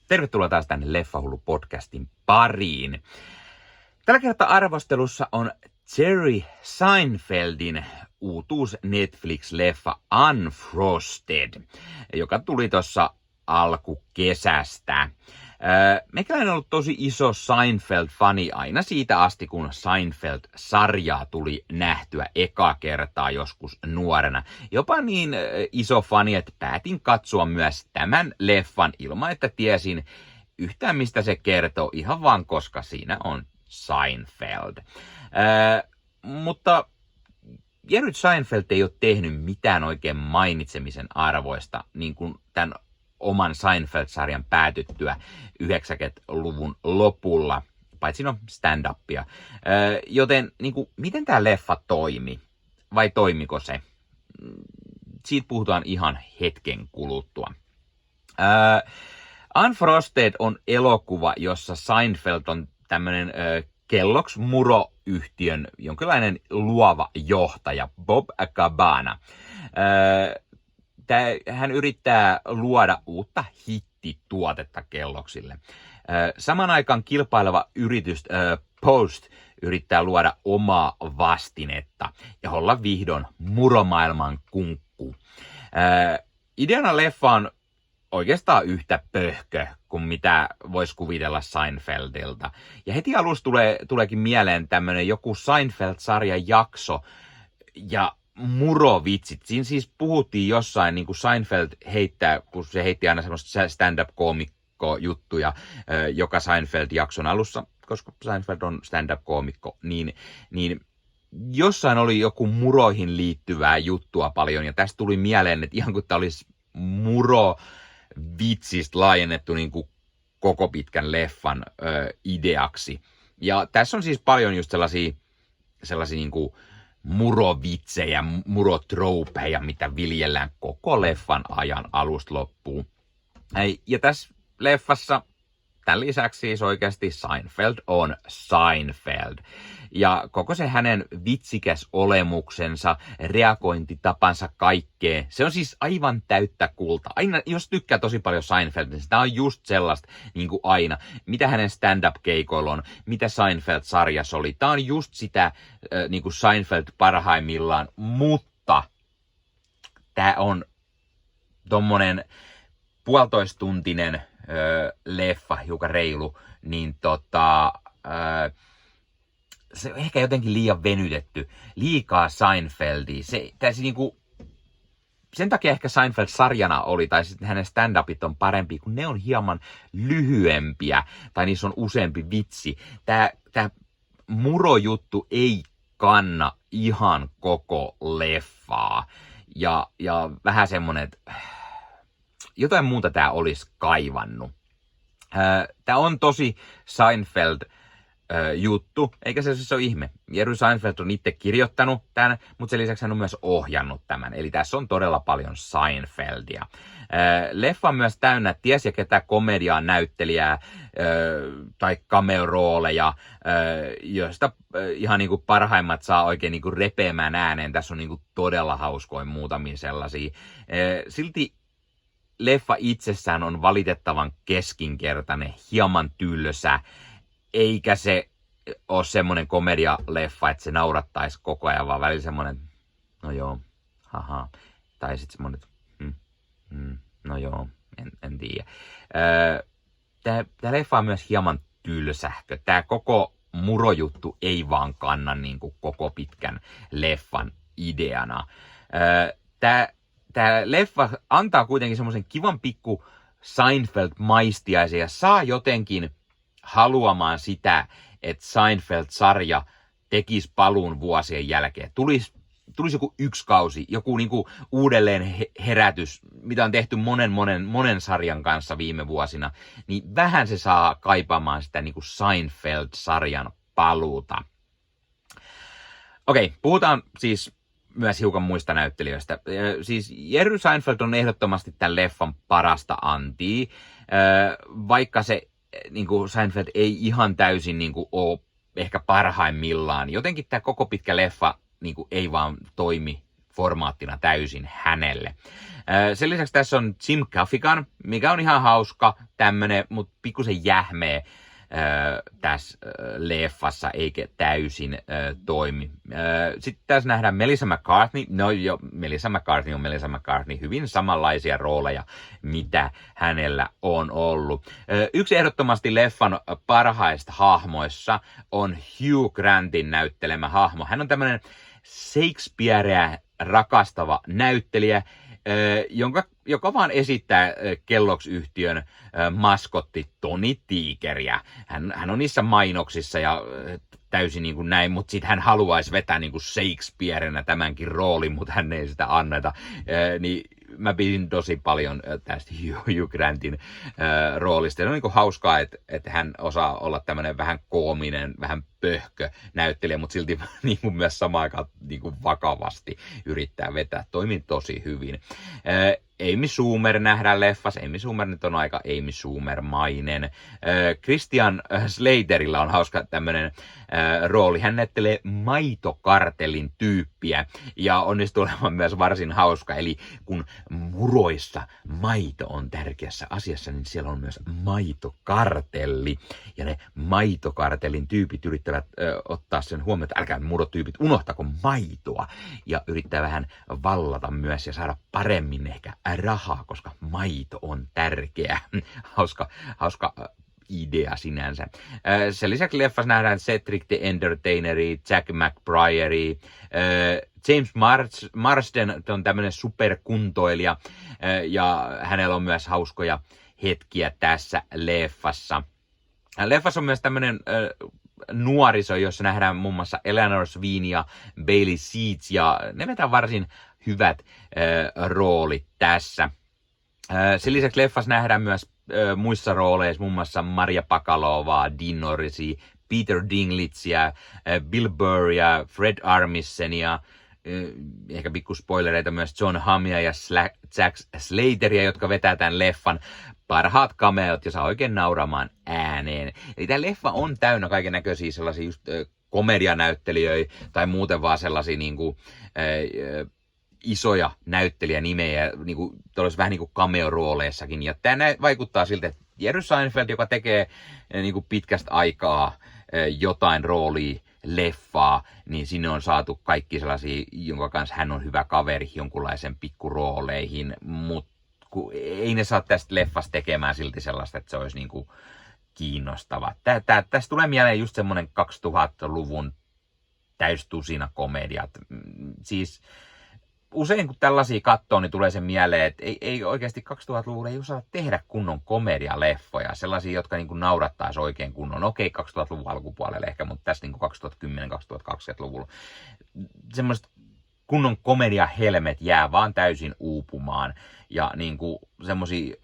Tervetuloa taas tänne Leffahullu-podcastin pariin. Tällä kertaa arvostelussa on Jerry Seinfeldin uutuus Netflix-leffa Unfrosted, joka tuli tuossa alkukesästä. Meikäläinen on ollut tosi iso Seinfeld-fani aina siitä asti, kun Seinfeld-sarjaa tuli nähtyä eka kertaa joskus nuorena. Jopa niin iso fani, että päätin katsoa myös tämän leffan ilman, että tiesin yhtään mistä se kertoo, ihan vaan koska siinä on Seinfeld. Mutta Jerry Seinfeld ei ole tehnyt mitään oikein mainitsemisen arvoista, niin kuin tämän oman Seinfeld-sarjan päätyttyä 90-luvun lopulla, paitsi stand-upia. Joten niin kuin, miten tämä leffa toimi? Vai toimiko se? Siitä puhutaan ihan hetken kuluttua. Unfrosted on elokuva, jossa Seinfeld on tämmöinen Kellogg's Muro-yhtiön jonkinlainen luova johtaja, Bob Cabana. Hän yrittää luoda uutta hittituotetta Kellogg'sille. Saman aikaan kilpaileva yritys Post yrittää luoda omaa vastinetta ja olla vihdoin muromaailman kunkku. Ideana leffa on oikeastaan yhtä pöhkö kuin mitä voisi kuvitella Seinfeldilta. Ja heti alussa tuleekin mieleen tämmöinen joku Seinfeld-sarjan jakso ja murovitsit. Siinä siis puhuttiin jossain, niin kuin Seinfeld heittää, kun se heitti aina semmoista stand-up-koomikko-juttuja joka Seinfeld-jakson alussa, koska Seinfeld on stand-up-koomikko, niin jossain oli joku muroihin liittyvää juttua paljon, ja tästä tuli mieleen, että ihan kuin tämä olisi murovitsistä laajennettu niin kuin koko pitkän leffan ideaksi. Ja tässä on siis paljon just sellaisia niin kuin murovitsejä, murotropeja, mitä viljellään koko leffan ajan alusta loppuun. Ja tässä leffassa tämän lisäksi siis oikeasti Seinfeld on Seinfeld. Ja koko se hänen vitsikäs olemuksensa, reagointitapansa kaikkeen, se on siis aivan täyttä kultaa. Aina, jos tykkää tosi paljon Seinfeldistä, tämä on just sellaista niin kuin aina. Mitä hänen stand-up-keikoilla on, mitä Seinfeld-sarjassa oli. Tämä on just sitä niin kuin Seinfeld parhaimmillaan, mutta tämä on tommonen puolitoistuntinen leffa, hiukan reilu, niin se on ehkä jotenkin liian venytetty, liikaa Seinfeldia. Sen takia ehkä Seinfeld-sarjana oli, tai sitten hänen stand-upit on parempi, kun ne on hieman lyhyempiä, tai niissä on useampi vitsi. Tämä murojuttu ei kanna ihan koko leffaa. Ja vähän semmonen, että jotain muuta tämä olisi kaivannut. Tämä on tosi Seinfeld juttu, eikä se siis ole ihme. Jerry Seinfeld on itse kirjoittanut tämän, mutta sen lisäksi hän on myös ohjannut tämän. Eli tässä on todella paljon Seinfeldia. Leffa on myös täynnä ties ja ketä komediaa näyttelijää tai cameo-rooleja, joista ihan niin kuin parhaimmat saa oikein niin kuin repeämään ääneen. Tässä on niin kuin todella hauskoin muutamia sellaisia. Silti leffa itsessään on valitettavan keskinkertainen, hieman tylsä, eikä se ole semmoinen komedialeffa, että se naurattaisi koko ajan, vaan välillä semmoinen, no joo, haha, tai sitten semmoinen, no joo, en tiedä. Tämä leffa on myös hieman tylsähkö. Tämä koko murojuttu ei vaan kanna niin kuin koko pitkän leffan ideana. Tämä leffa antaa kuitenkin semmoisen kivan pikku Seinfeld-maistiaisen ja saa jotenkin haluamaan sitä, että Seinfeld-sarja tekisi paluun vuosien jälkeen. Tulisi joku yksi kausi, joku niinku uudelleen herätys, mitä on tehty monen sarjan kanssa viime vuosina, niin vähän se saa kaipaamaan sitä niinku Seinfeld-sarjan paluuta. Okei, puhutaan siis myös hiukan muista näyttelijöistä. Siis Jerry Seinfeld on ehdottomasti tämän leffan parasta antia, vaikka se niin kuin Seinfeld ei ihan täysin niin kuin ole ehkä parhaimmillaan. Jotenkin tämä koko pitkä leffa niin kuin ei vaan toimi formaattina täysin hänelle. Sen lisäksi tässä on Jim Gaffigan, mikä on ihan hauska tämmönen, mutta pikkusen jähmeä tässä leffassa eikä täysin toimi. Sitten tässä nähdään Melissa McCarthy. No jo, Melissa McCarthy on Melissa McCarthy. Hyvin samanlaisia rooleja, mitä hänellä on ollut. Yksi ehdottomasti leffan parhaista hahmoissa on Hugh Grantin näyttelemä hahmo. Hän on tämmöinen Shakespearea rakastava näyttelijä, joka vaan esittää Kellogg's-yhtiön maskotti Tony Tiikeriä. Hän on niissä mainoksissa ja täysin niin kuin näin, mutta sitten hän haluaisi vetää niin kuin Shakespearenä tämänkin roolin, mutta hän ei sitä anneta. Niin mä pidin tosi paljon tästä Hugh Grantin roolista. Ja on niin kuin hauskaa, että hän osaa olla tämmöinen vähän koominen, vähän pöhkö näyttelijä, mutta silti niin kuin myös samaan aikaan niin kuin vakavasti yrittää vetää. Toimii tosi hyvin. Amy Schumer nähdään leffassa. Amy Schumer nyt on aika Amy Schumer-mainen. Christian Slaterilla on hauska tämmöinen rooli. Hän näyttelee maitokartelin tyyppiä ja onnistuu olemaan myös varsin hauska. Eli kun muroissa maito on tärkeässä asiassa, niin siellä on myös maitokartelli. Ja ne maitokartelin tyypit yrittävät ottaa sen huomioon, että älkää murotyypit unohtako maitoa. Ja yrittää vähän vallata myös ja saada paremmin ehkä rahaa, koska maito on tärkeä. Hauska idea sinänsä. Sen lisäksi leffassa nähdään Cedric the Entertaineri, Jack McBriary, James Marsden on tämmöinen superkuntoilija ja hänellä on myös hauskoja hetkiä tässä leffassa. Leffassa on myös tämmöinen nuoriso, jossa nähdään muun muassa Eleanor Sweeney ja Bailey Seeds ja ne vetää varsin hyvät roolit tässä. Sen lisäksi leffassa nähdään myös muissa rooleissa muun muassa Maria Bakalovaa, Dean Norrisia, Peter Dinglitzia, Bill Burria, Fred Armisenia, ehkä pikku spoilereita myös John Hammia ja Jack Slateria, jotka vetää tämän leffan parhaat cameot ja saa oikein nauramaan ääneen. Eli tämä leffa on täynnä kaiken näköisiä sellaisia just komedianäyttelijöitä tai muuten vaan sellaisia niinku, isoja näyttelijänimejä niinku, vähän niin kuin cameo-rooleissakin. Ja tämä vaikuttaa siltä, että Jerry Seinfeld, joka tekee niinku pitkästä aikaa jotain roolia, leffaa, niin sinne on saatu kaikki sellaisia, jonka kanssa hän on hyvä kaveri jonkunlaisen pikkurooleihin, mutta ei ne saa tästä leffasta tekemään silti sellaista, että se olisi niinku kiinnostava. Tästä tulee mieleen just semmoinen 2000-luvun täystusina komediat. Siis usein kun tällaisia katsoo, niin tulee sen mieleen, että ei oikeasti 2000-luvulla ei osaa tehdä kunnon komedialeffoja. Sellaisia, jotka niin kuin naurattaisi oikein kunnon. Okei, 2000-luvun alkupuolelle ehkä, mutta tässä niin 2010-2020-luvulla. Semmoiset kunnon komediahelmet jää vaan täysin uupumaan. Ja niin kuin semmoisia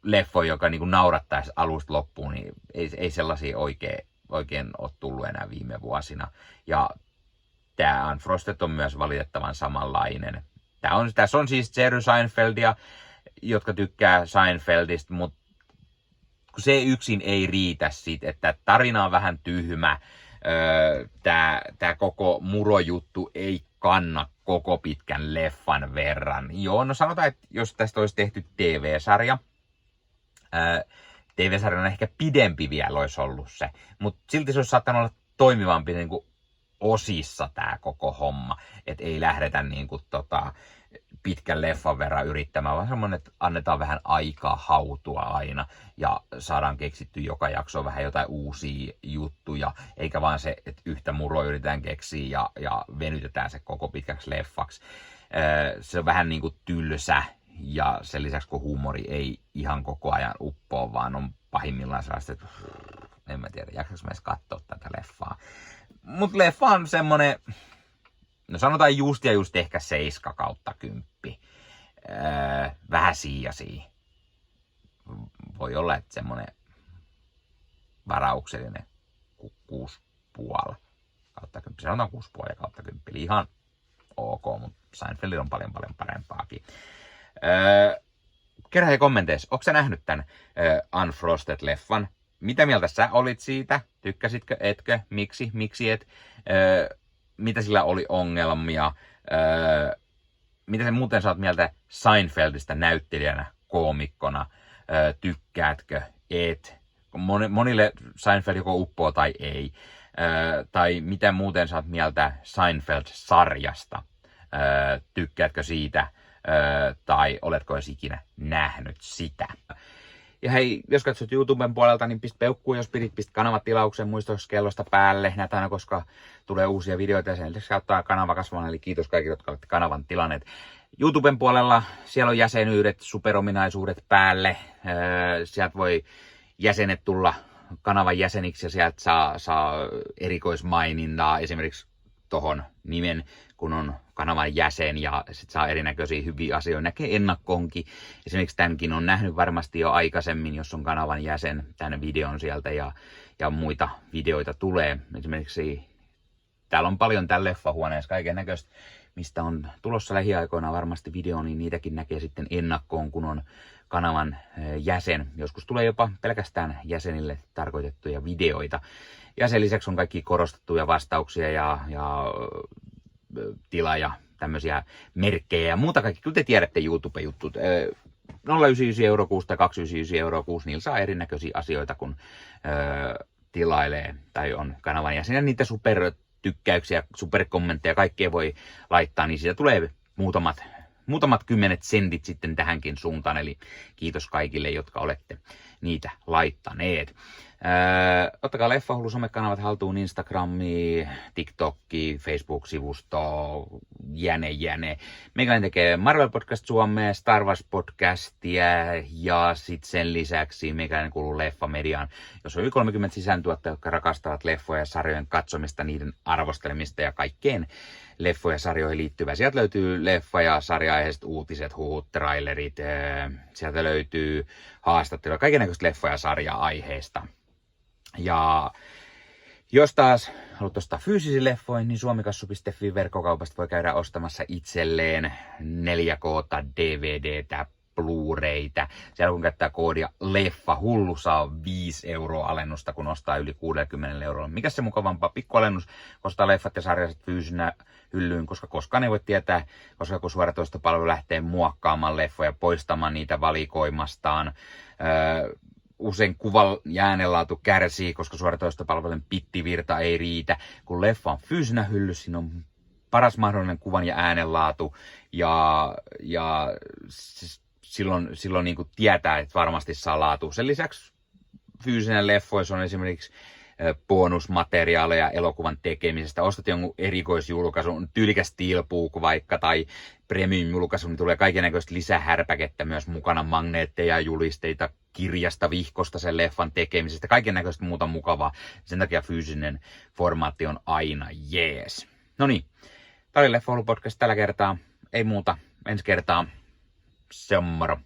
leffoja, joka niin kuin naurattaisi alusta loppuun, niin ei sellaisia oikein ole tullut enää viime vuosina. Ja tämä Unfrosted on myös valitettavan samanlainen. Tässä on siis Jerry Seinfeldia, jotka tykkää Seinfeldistä, mutta se yksin ei riitä siitä, että tarina on vähän tyhmä. Tämä koko murojuttu ei kanna koko pitkän leffan verran. Joo, no sanotaan, että jos tästä olisi tehty TV-sarja, TV-sarjana ehkä pidempi vielä olisi ollut se, mutta silti se olisi saattanut olla toimivampi niin kuin osissa tämä koko homma, että ei lähdetä niin kuin, pitkän leffan verran yrittämään, vaan semmoinen, että annetaan vähän aikaa hautua aina ja saadaan keksitty joka jakso vähän jotain uusia juttuja, eikä vaan se, että yhtä muroa yritetään keksiä ja venytetään se koko pitkäksi leffaksi. Se on vähän niin kuin tylsä ja sen lisäksi kun huumori ei ihan koko ajan uppoa, vaan on pahimmillaan sellaista, että en mä tiedä, jaksaks mä edes katsoa tätä leffaa. Mut leffa on semmonen, no sanotaan just ehkä 7/10. Vähän siijasii. Voi olla, että semmonen varauksellinen 6,5/10. Sanotaan 6,5/10. Eli ihan ok, mutta Seinfeld on paljon parempaakin. Kerro hei kommenteissa, onko sä nähnyt tän Unfrosted-leffan? Mitä mieltä sä olit siitä? Tykkäsitkö, etkö? Miksi et? Mitä sillä oli ongelmia? mitä sä muuten saat mieltä Seinfeldistä näyttelijänä, koomikkona? Tykkäätkö? Et? Monille Seinfeld joko uppoo tai ei. Tai mitä muuten saat mieltä Seinfeld-sarjasta? Tykkäätkö siitä? Tai oletko edes ikinä nähnyt sitä? Ja hei, jos katsot YouTuben puolelta, niin pistä peukkuun, jos pistä kanavatilauksen muistoskellosta päälle. Näitä aina, koska tulee uusia videoita ja sen lisäksi auttaa kanava kasvamaan. Eli kiitos kaikille, jotka olette kanavan tilanneet. YouTuben puolella siellä on jäsenyydet, superominaisuudet päälle. Sieltä voi jäsenet tulla kanavan jäseniksi ja sieltä saa erikoismainintaa esimerkiksi tohon nimen, kun on kanavan jäsen ja sit saa erinäköisiä hyviä asioita. Näkee ennakkoonkin. Esimerkiksi tämänkin on nähnyt varmasti jo aikaisemmin, jos on kanavan jäsen, tämän videon sieltä ja muita videoita tulee. Esimerkiksi täällä on paljon täällä leffahuoneessa kaiken näköistä, mistä on tulossa lähiaikoina varmasti video, niin niitäkin näkee sitten ennakkoon, kun on kanavan jäsen. Joskus tulee jopa pelkästään jäsenille tarkoitettuja videoita. Ja sen lisäksi on kaikki korostettuja vastauksia ja tila ja tämmöisiä merkkejä ja muuta kaikki. Kyllä te tiedätte YouTube-juttut. 0,99 € kuussa tai 2,99 € kuussa, niillä saa erinäköisiä asioita, kun tilailee tai on kanavan jäsen. Ja niitä supertykkäyksiä, superkommentteja, kaikkea voi laittaa, niin siitä tulee muutamat kymmenet sentit sitten tähänkin suuntaan. Eli kiitos kaikille, jotka olette niitä laittaneet. Ottakaa Leffahullu somekanavat haltuun, Instagrami, TikTokki, Facebook-sivusto, jäne. Meikäläinen tekee Marvel Podcast Suomea, Star Wars Podcastia ja sitten sen lisäksi meikäläinen kuuluu Leffamediaan, jos on yli 30 sisääntuottajia, jotka rakastavat leffoja ja sarjojen katsomista, niiden arvostelemista ja kaikkeen leffoja ja sarjoihin liittyvää. Sieltä löytyy leffa- ja sarja-aiheiset uutiset, huhut, trailerit, sieltä löytyy haastatteluja, kaikennäköistä leffoja ja sarja-aiheista. Ja jos taas haluat ostaa fyysisiä leffoja, niin suomikassu.fi verkkokaupasta voi käydä ostamassa itselleen 4K DVDtä, Blu-raytä. Siellä kun käyttää koodia Leffahullu saa 5 € alennusta, kun ostaa yli 60 €. Mikä se mukavampaa? Pikkualennus, ostaa leffat ja sarjaiset fyysinä hyllyyn, koska koskaan ei voi tietää, koska kun suoratoistopalvelu lähtee muokkaamaan leffoja, poistamaan niitä valikoimastaan. Usein kuvan ja äänenlaatu kärsii, koska suoratoistopalvelun pittivirta ei riitä. Kun leffa on fyysinä hyllyssä, siinä on paras mahdollinen kuvan ja äänenlaatu ja silloin niin kuin tietää, että varmasti saa laatu. Sen lisäksi fyysinen leffoissa on esimerkiksi bonusmateriaaleja elokuvan tekemisestä. Ostat jonkun erikoisjulkaisun, tyylikäs steelbook vaikka tai premium-julkaisu, niin tulee kaikennäköistä lisähärpäkettä myös mukana, magneetteja, julisteita, kirjasta, vihkosta sen leffan tekemisestä, kaikennäköistä muuta mukavaa. Sen takia fyysinen formaatti on aina jees. No niin, tää oli Leffahullu podcast tällä kertaa. Ei muuta, ensi kertaa. Se on moro.